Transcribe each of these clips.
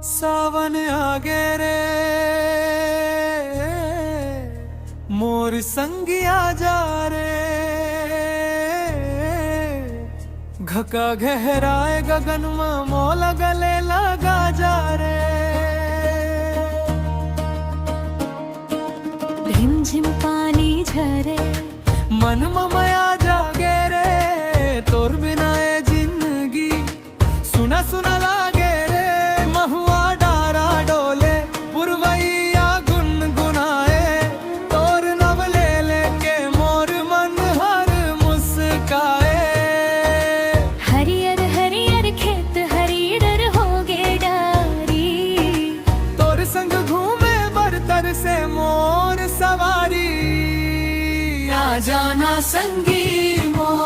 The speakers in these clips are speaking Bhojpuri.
सावन आगे रे मोर संगिया जा रे, घका गहराए गगन में मोल गले लगा जा रे। रिमझिम पानी झरे मन मया जागे रे, तोर बिना ए जिंदगी सुना सुना लागे रे। महुआ डारा डोले पुरवैया गुनगुनाए, तोर नव ले लेके मोर मन हर मुस्काए। हरियर हरियर खेत हरियर होगे डारी, तोर संग घूमे बरतर से मोर सवारी। आ जाना संगी मोर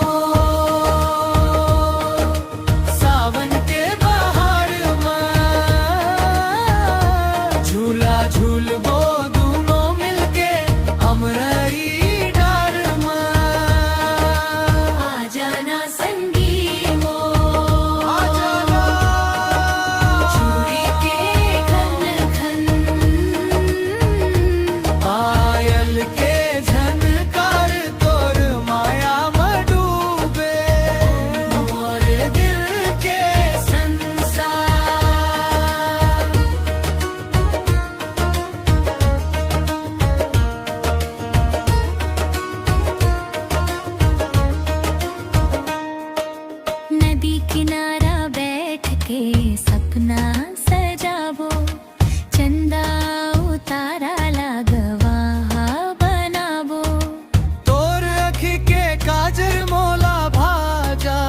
सावन के बहार में, झूला झूलबो दोनों मिलके अमरई डार में। आ जाना संगी मोर, आ जाना चूड़ी के खन खन, पायल के झनकार तोर माया में डूबे, मोर दिल के संसार। नदी किनारा बैठ के सपना सजाबो, चंदा उतारा लागवा बनाबो। तोर अखी के काजर मोला भाजा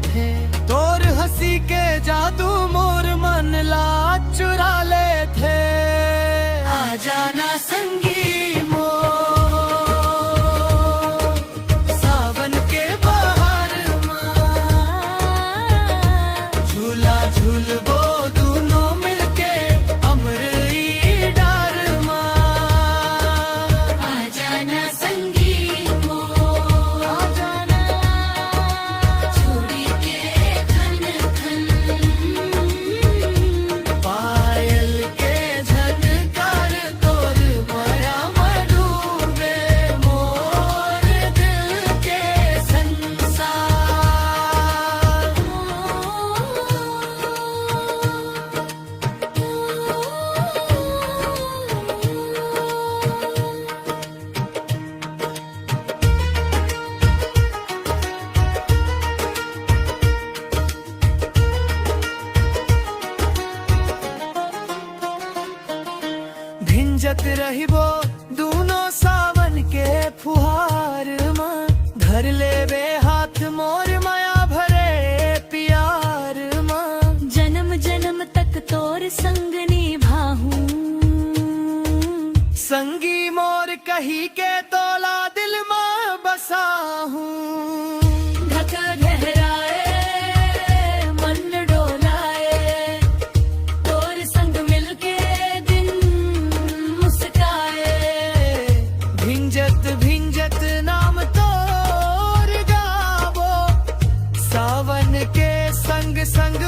थे, तोर हंसी के जादू मोर मन ला चुरा ले थे। आ जाना संगी मोर सावन के बहार में, झूला झूलबो दोनों मिलके अमरई डार में। आ जाना संगी मोर, आ जाना चूड़ी के खन खन, पायल के झनकार तोर माया में डूबे, मोर दिल के संसार। भिंजत रहिबो दूनो सावन के फुहार में, धर लेबे हाथ मोर माया भरे प्यार में। जन्म जन्म तक तोर संग निभाहूं, संगी मोर कही के तोला दिल में बसाहूं। घका गहराए मन डोलाए, तोर संग मिलके दिन मुस्काए। भिंजत भिंजत नाम तोर गावो, सावन के संग संग